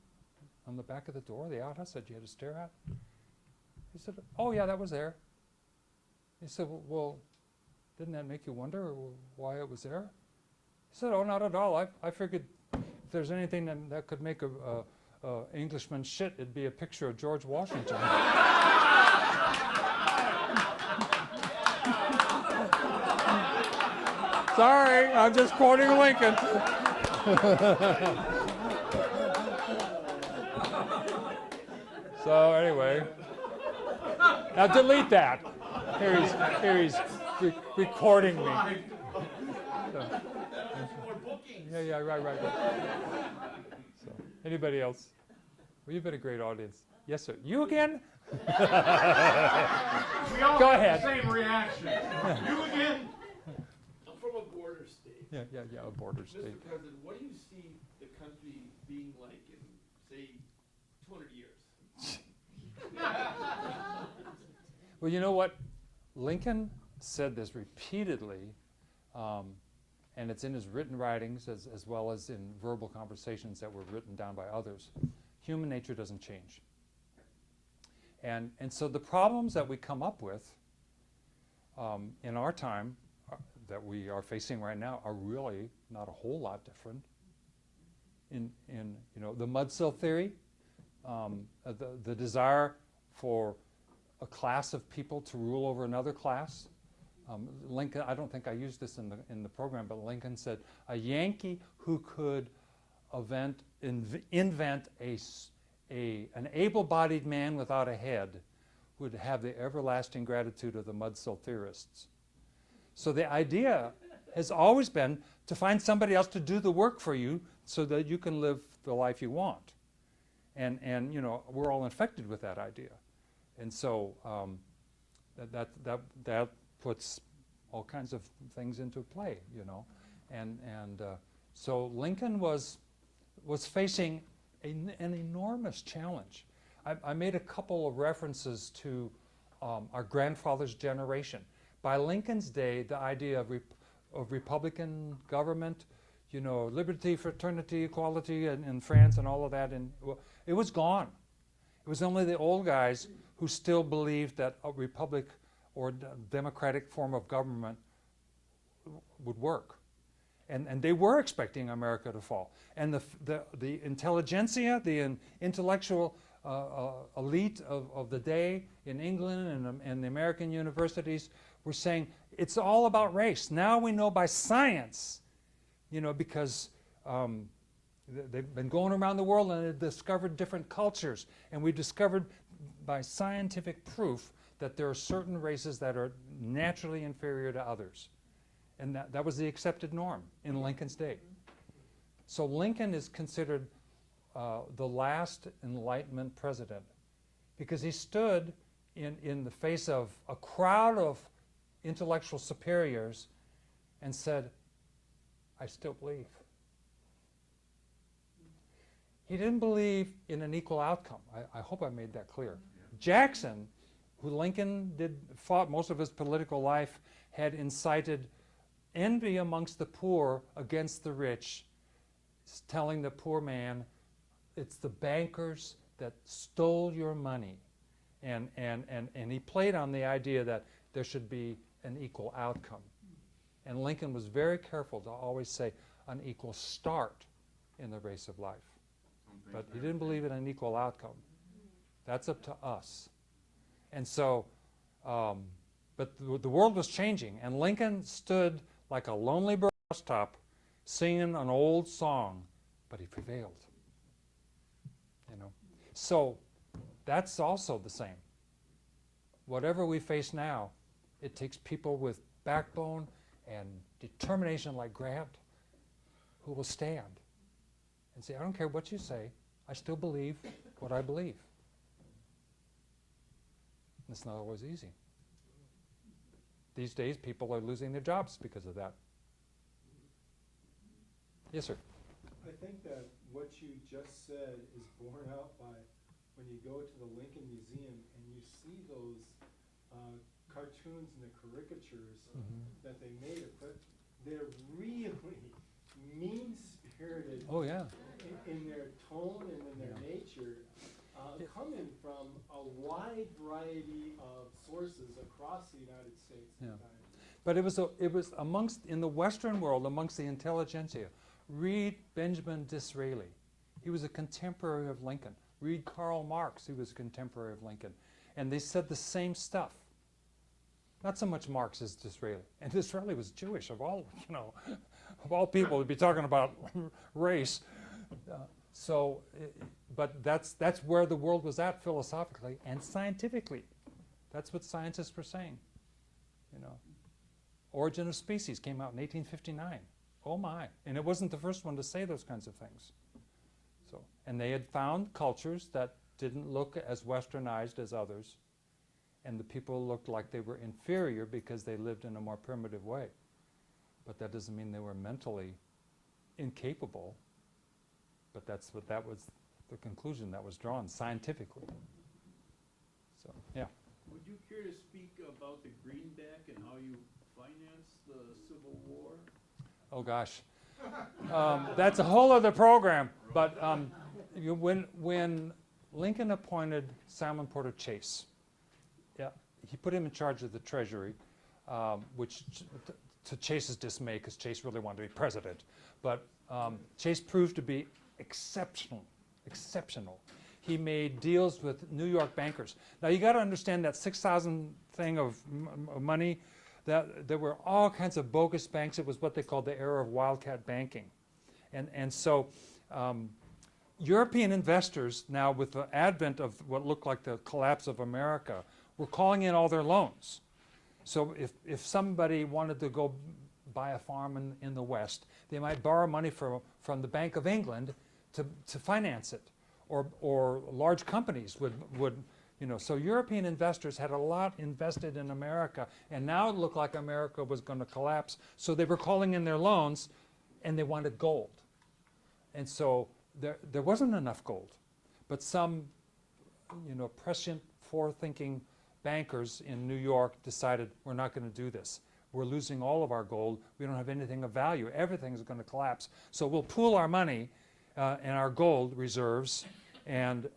on the back of the door, the outhouse that you had to stare at?" He said, "Oh yeah, that was there." He said, "Well, didn't that make you wonder why it was there?" He said, "Oh, not at all. I figured if there's anything that could make a Englishman shit, it'd be a picture of George Washington." Sorry, I'm just quoting Lincoln. So anyway, now delete that. Here he's recording me. So, yeah, right. So, anybody else? Well, you've been a great audience. Yes, sir. You again? We all Go have ahead. the same reaction. You again? I'm from a border state. Yeah, a border state. Mr. President, what do you see the country being like in, say, 200 years? Well, you know what? Lincoln said this repeatedly, and it's in his written writings as well as in verbal conversations that were written down by others. Human nature doesn't change. And so the problems that we come up with in our time that we are facing right now are really not a whole lot different. In the mudsill theory, the desire for a class of people to rule over another class. Lincoln, I don't think I used this in the program, but Lincoln said a Yankee who could invent an able-bodied man without a head would have the everlasting gratitude of the mudsill theorists. So the idea has always been to find somebody else to do the work for you so that you can live the life you want. And we're all infected with that idea. And so that puts all kinds of things into play, so Lincoln was facing an enormous challenge. I made a couple of references to our grandfather's generation. By Lincoln's day, the idea of Republican government, liberty, fraternity, equality in France and all of that, it was gone. It was only the old guys who still believed that a republic or democratic form of government would work. And they were expecting America to fall. And the intelligentsia, the intellectual elite of the day in England and the American universities were saying, it's all about race. Now we know by science, because they've been going around the world and they've discovered different cultures. And we discovered by scientific proof that there are certain races that are naturally inferior to others. And that was the accepted norm in Lincoln's day. So Lincoln is considered the last Enlightenment president because he stood in the face of a crowd of intellectual superiors and said, I still believe. He didn't believe in an equal outcome. I hope I made that clear. Jackson, who Lincoln fought most of his political life, had incited envy amongst the poor against the rich, telling the poor man, it's the bankers that stole your money. And he played on the idea that there should be an equal outcome. And Lincoln was very careful to always say an equal start in the race of life. But he didn't believe in an equal outcome. That's up to us. And so, but the world was changing, and Lincoln stood like a lonely bird on the housetop singing an old song, but he prevailed. So that's also the same. Whatever we face now, it takes people with backbone and determination like Grant who will stand and say, I don't care what you say, I still believe what I believe. It's not always easy. These days, people are losing their jobs because of that. Yes, sir. I think that what you just said is borne out by when you go to the Lincoln Museum and you see those cartoons and the caricatures that they made, but they're really mean-spirited Oh, yeah. in their tone and in their nature, coming from a wide variety of sources across the United States. Yeah. But it was amongst, in the Western world, amongst the intelligentsia. Read Benjamin Disraeli. He was a contemporary of Lincoln. Read Karl Marx. He was a contemporary of Lincoln. And they said the same stuff. Not so much Marx as Disraeli. And Disraeli was Jewish, of all, of all people to be talking about race. But that's where the world was at philosophically and scientifically. That's what scientists were saying. Origin of Species came out in 1859. Oh my! And it wasn't the first one to say those kinds of things. And they had found cultures that didn't look as westernized as others, and the people looked like they were inferior because they lived in a more primitive way. But that doesn't mean they were mentally incapable. But that was the conclusion that was drawn scientifically. So, yeah. Would you care to speak about the greenback and how you financed the Civil War? Oh gosh, that's a whole other program. But when Lincoln appointed Simon Porter Chase, he put him in charge of the Treasury, which to Chase's dismay, because Chase really wanted to be president. But Chase proved to be exceptional. He made deals with New York bankers. Now you got to understand that 6,000 thing of money. That there were all kinds of bogus banks. It was what they called the era of wildcat banking. And so European investors now, with the advent of what looked like the collapse of America, were calling in all their loans. So if somebody wanted to go buy a farm in the West, they might borrow money from the Bank of England to finance it. Or large companies would so European investors had a lot invested in America, and now it looked like America was going to collapse. So they were calling in their loans, and they wanted gold. And so there wasn't enough gold. But some, prescient, forward-thinking bankers in New York decided, we're not going to do this. We're losing all of our gold. We don't have anything of value. Everything's going to collapse. So we'll pool our money and our gold reserves, and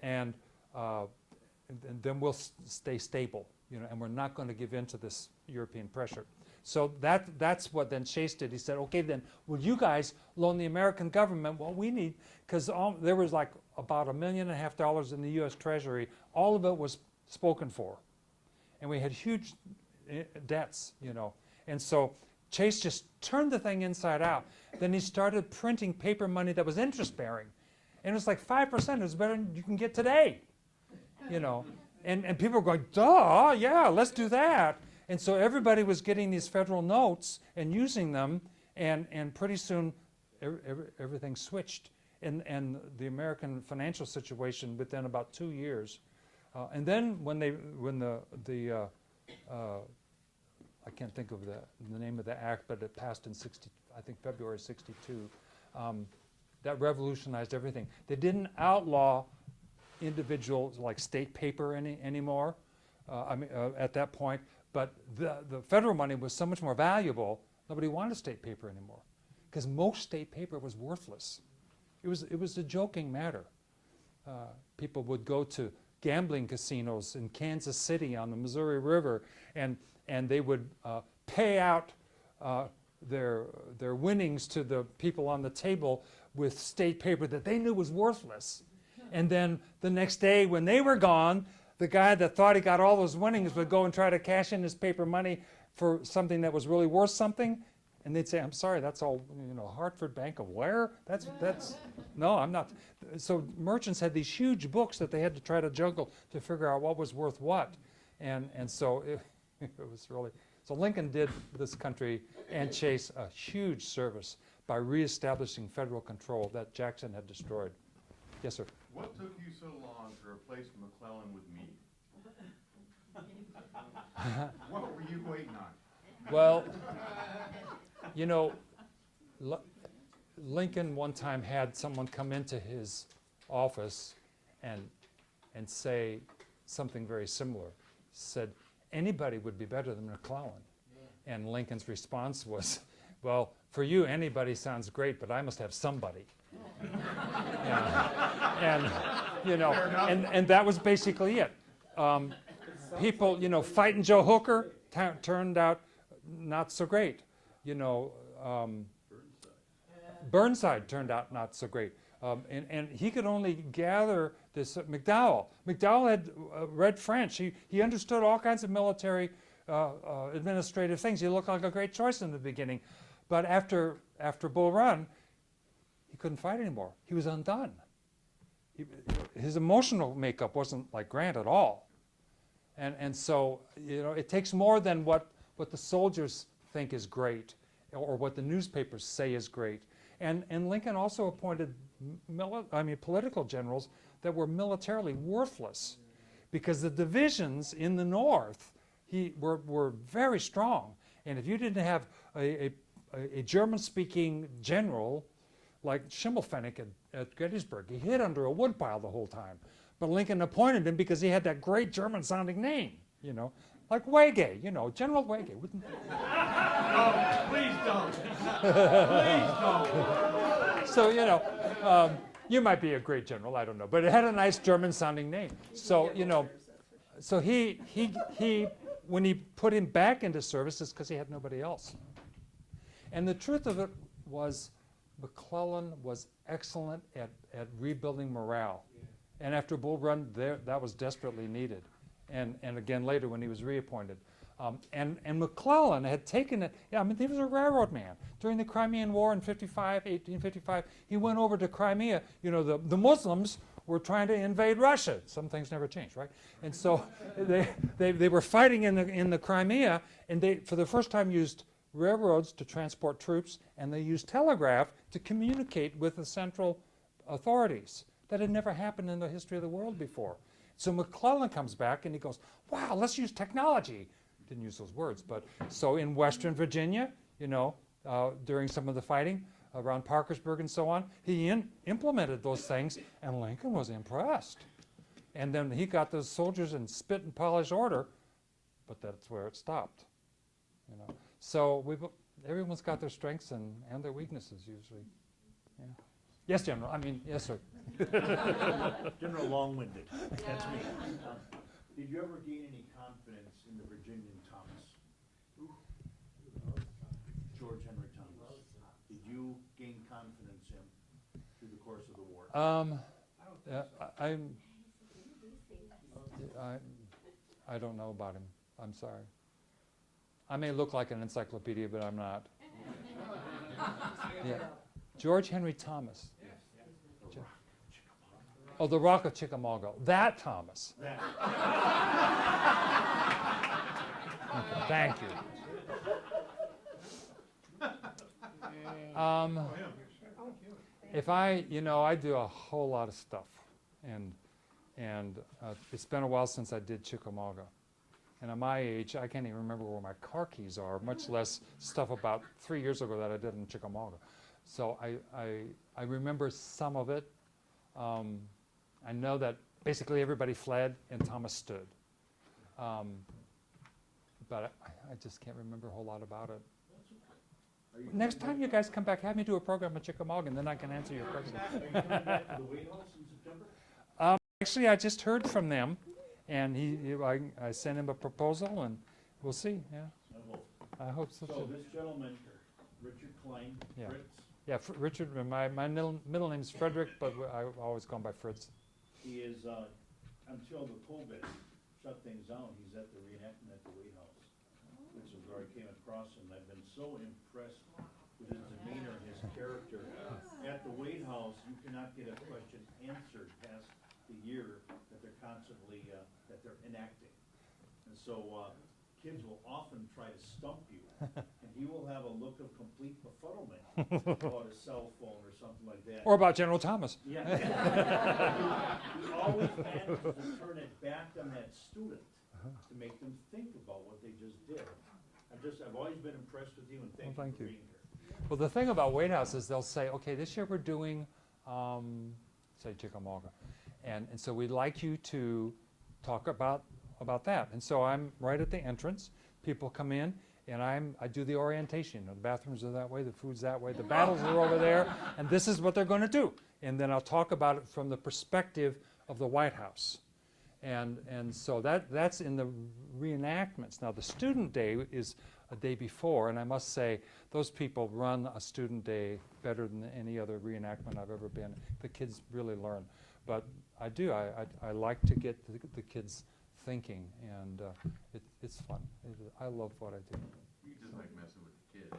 then we'll stay stable, and we're not going to give in to this European pressure. So that's what then Chase did. He said, okay, then, will you guys loan the American government what we need? Because there was like about $1.5 million in the U.S. Treasury. All of it was spoken for. And we had huge debts, And so Chase just turned the thing inside out. Then he started printing paper money that was interest-bearing. And it was like 5%. It was better than you can get today. And people were going, duh, yeah, let's do that. And so everybody was getting these federal notes and using them, and pretty soon everything switched. And the American financial situation within about 2 years. And then when the I can't think of the name of the act, but it passed in February 62, that revolutionized everything. They didn't outlaw individuals like state paper anymore at that point, but the federal money was so much more valuable, nobody wanted state paper anymore, because most state paper was worthless. It was a joking matter. People would go to gambling casinos in Kansas City on the Missouri River, and they would pay out their winnings to the people on the table with state paper that they knew was worthless. And then the next day when they were gone, the guy that thought he got all those winnings would go and try to cash in his paper money for something that was really worth something, And they'd say, I'm sorry, that's all, Hartford Bank of where? That's, no, I'm not. So merchants had these huge books that they had to try to juggle to figure out what was worth what. And so it was really, so Lincoln did this country and Chase a huge service by reestablishing federal control that Jackson had destroyed. Yes, sir. What took you so long to replace McClellan with me? What were you waiting on? Well, Lincoln one time had someone come into his office and say something very similar. Said, anybody would be better than McClellan. And Lincoln's response was, well, for you, anybody sounds great, but I must have somebody. And that was basically it. People, fighting Joe Hooker turned out not so great. Burnside turned out not so great. And he could only gather this. McDowell had read French. He understood all kinds of military administrative things. He looked like a great choice in the beginning. But after Bull Run, he couldn't fight anymore. He was undone. His emotional makeup wasn't like Grant at all. And so, it takes more than what the soldiers think is great or what the newspapers say is great. And Lincoln also appointed political generals that were militarily worthless because the divisions in the North were very strong. And if you didn't have a German-speaking general like Schimmelpfennig at Gettysburg, he hid under a woodpile the whole time. But Lincoln appointed him because he had that great German-sounding name, like Wege, General Wege. No, please don't. Please don't. So, you might be a great general, I don't know, but it had a nice German-sounding name. So, so he when he put him back into service, it's because he had nobody else. And the truth of it was, McClellan was excellent at rebuilding morale. And after Bull Run, that was desperately needed. And again later when he was reappointed. And McClellan had taken it, he was a railroad man. During the Crimean War in 1855, he went over to Crimea. The Muslims were trying to invade Russia. Some things never change, right? And so they were fighting in the Crimea, and they, for the first time, used railroads to transport troops, and they used telegraph to communicate with the central authorities. That had never happened in the history of the world before. So McClellan comes back and he goes, wow, let's use technology. Didn't use those words, but so in Western Virginia, during some of the fighting around Parkersburg and so on, he implemented those things, and Lincoln was impressed. And then he got those soldiers in spit and polish order, but that's where it stopped. So everyone's got their strengths and their weaknesses usually. Yeah. Yes, General. Yes, sir. General Long-Winded. That's me. Did you ever gain any confidence in the Virginian Thomas? George Henry Thomas. Did you gain confidence in him through the course of the war? I don't know about him. I'm sorry. I may look like an encyclopedia, but I'm not. Yeah. George Henry Thomas. Oh, the Rock of Chickamauga. That Thomas. Okay, thank you. If I do a whole lot of stuff, and it's been a while since I did Chickamauga. And at my age, I can't even remember where my car keys are, much less stuff about 3 years ago that I did in Chickamauga. So I remember some of it. I know that basically everybody fled and Thomas stood. But I just can't remember a whole lot about it. Next time you guys come back, have me do a program on Chickamauga, and then I can answer your question. Are you coming back to the White House in September? Actually, I just heard from them, and I sent him a proposal, and we'll see. Yeah, I hope so. So this gentleman, Richard Klein, Yeah. Fritz, Yeah, Richard. My middle name is Frederick, but I've always gone by Fritz. he is, until the COVID shut things down, he's at the reenactment at the White House. where I came across him, I've been so impressed with his demeanor and his character. At the Wade House, you cannot get a question answered past the year that they're constantly, that they're enacting. And so, kids will often try to stump you, and he will have a look of complete befuddlement about a cell phone or something like that. Or about General Thomas. Yeah. He always manages to turn it back on that student to make them think about what they just did. I've always been impressed with you, and thank Well, you thank for you. being here. Well, the thing about Wade House is they'll say, okay, this year we're doing, say, Chickamauga. And so we'd like you to talk about that. And so I'm right at the entrance. People come in, and I do the orientation. The bathrooms are that way, the food's that way, the battles are over there, and this is what they're going to do. And then I'll talk about it from the perspective of the White House. And so that's in the reenactments. Now, the student day is a day before, and I must say, those people run a student day better than any other reenactment I've ever been. The kids really learn. But I do, I like to get the kids thinking, and it's fun. I love what I do. You just like messing with the kids.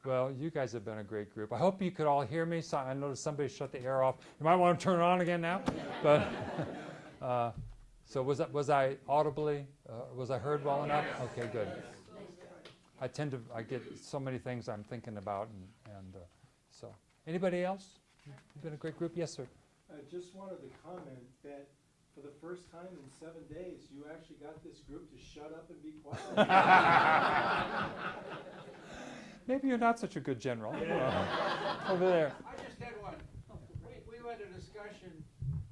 Well, you guys have been a great group. I hope you could all hear me. So I noticed somebody shut the air off. You might want to turn it on again now. But so was I audibly? Was I heard well enough? Okay, good. I get so many things I'm thinking about, and so. Anybody else? You've been a great group. Yes, sir. I just wanted to comment that for the first time in 7 days, you actually got this group to shut up and be quiet. Maybe you're not such a good general. Over there. I just had one. We had a discussion,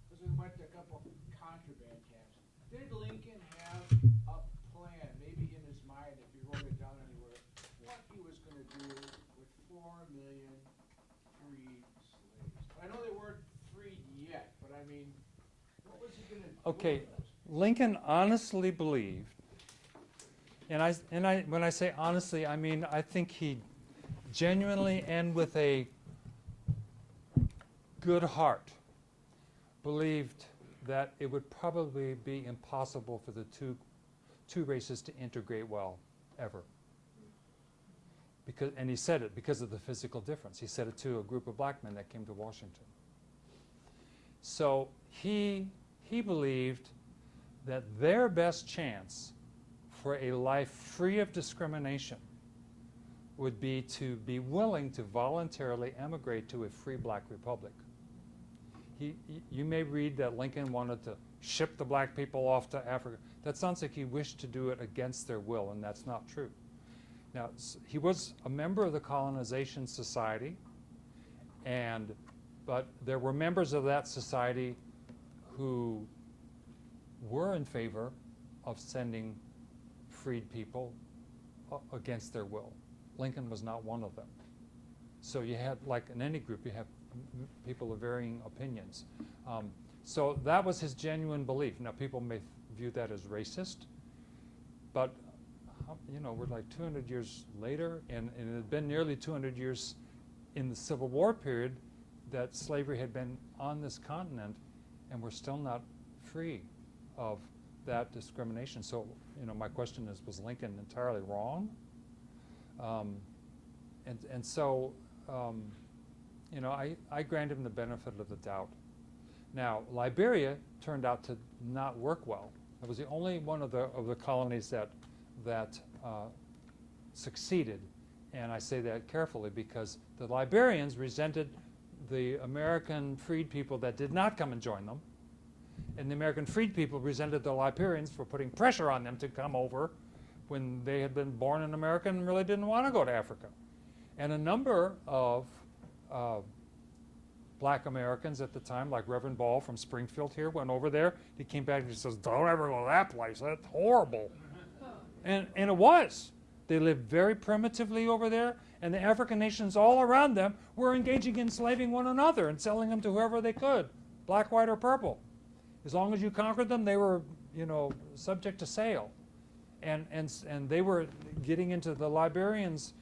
because we went to a couple contraband camps. Did Lincoln have a plan, maybe in his mind, if he wrote it down anywhere, what he was gonna do with 4 million freed slaves? I know they weren't freed yet, but I mean, what was he gonna do Okay, with those? Lincoln honestly believed, and when I say honestly, I mean I think he genuinely and with a good heart believed that it would probably be impossible for the two races to integrate well ever. And he said it because of the physical difference. He said it to a group of black men that came to Washington. So he believed that their best chance for a life free of discrimination would be to be willing to voluntarily emigrate to a free black republic. You may read that Lincoln wanted to ship the black people off to Africa. That sounds like he wished to do it against their will, and that's not true. Now, he was a member of the Colonization Society, but there were members of that society who were in favor of sending freed people against their will. Lincoln was not one of them. So you had, like in any group, you have people of varying opinions. So that was his genuine belief. Now, people may view that as racist, but we're like 200 years later, and it had been nearly 200 years in the Civil War period that slavery had been on this continent, and we're still not free of that discrimination. So, my question is, was Lincoln entirely wrong? So, I grant him the benefit of the doubt. Now, Liberia turned out to not work well. It was the only one of the colonies that succeeded, and I say that carefully because the Liberians resented the American freed people that did not come and join them, and the American freed people resented the Liberians for putting pressure on them to come over when they had been born in America and really didn't want to go to Africa. And a number of black Americans at the time, like Reverend Ball from Springfield here, went over there. He came back and he says, "Don't ever go to that place. That's horrible." And it was. They lived very primitively over there, and the African nations all around them were engaging in enslaving one another and selling them to whoever they could, black, white, or purple. As long as you conquered them, they were, subject to sale. And they were getting into the Liberians'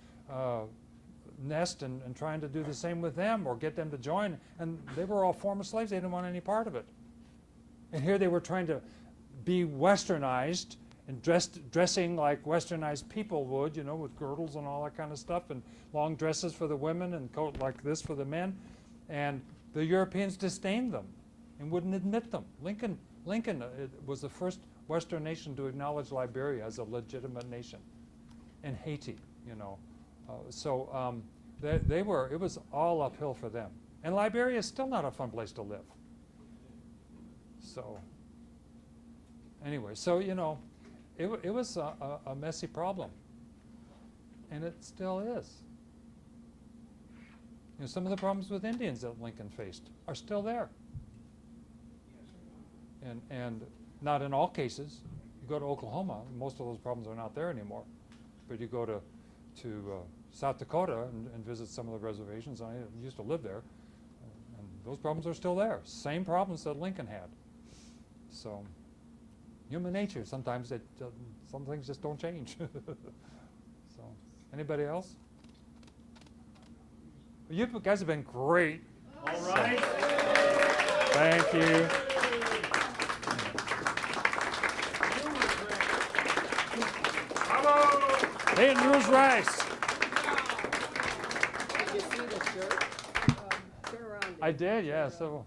nest and trying to do the same with them or get them to join. And they were all former slaves. They didn't want any part of it. And here they were trying to be westernized and dressing like westernized people would, you know, with girdles and all that kind of stuff, and long dresses for the women and coat like this for the men. And the Europeans disdained them and wouldn't admit them. Lincoln was the first Western nation to acknowledge Liberia as a legitimate nation, and Haiti, you know. It was all uphill for them. And Liberia is still not a fun place to live. So, anyway, so, you know, it was a messy problem. And it still is. You know, some of the problems with Indians that Lincoln faced are still there. And not in all cases. You go to Oklahoma, most of those problems are not there anymore. But you go to South Dakota and visit some of the reservations. I used to live there, and those problems are still there. Same problems that Lincoln had. So, human nature. Sometimes some things just don't change. So, anybody else? You guys have been great. All right. Thank you. Hey, and News Rice. Did you see the shirt? Turn around. I did, yeah. So